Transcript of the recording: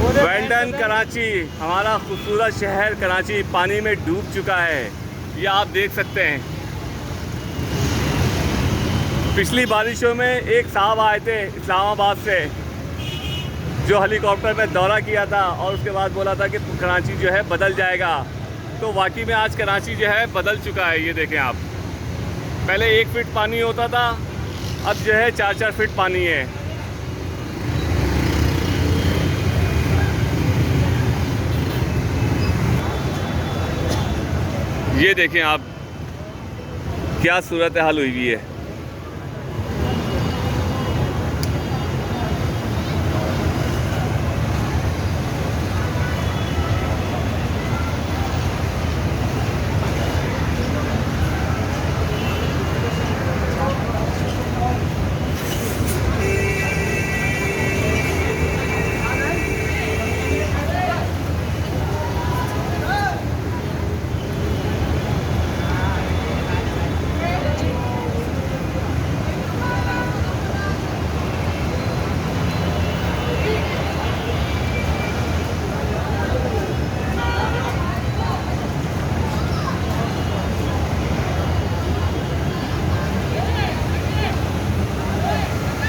Well done Karachi, हमारा खूबसूरत शहर कराची पानी में डूब चुका है। ये आप देख सकते हैं। पिछली बारिशों में एक साहब आए थे इस्लामाबाद से, जो हेलीकॉप्टर में दौरा किया था और उसके बाद बोला था कि कराची जो है बदल जाएगा। तो वाकई में आज कराची जो है बदल चुका है। ये देखें आप, पहले 1 फीट पानी होता था, अब जो है 4-4 फीट पानी है। ये देखें आप, क्या सूरत हाल हुई है।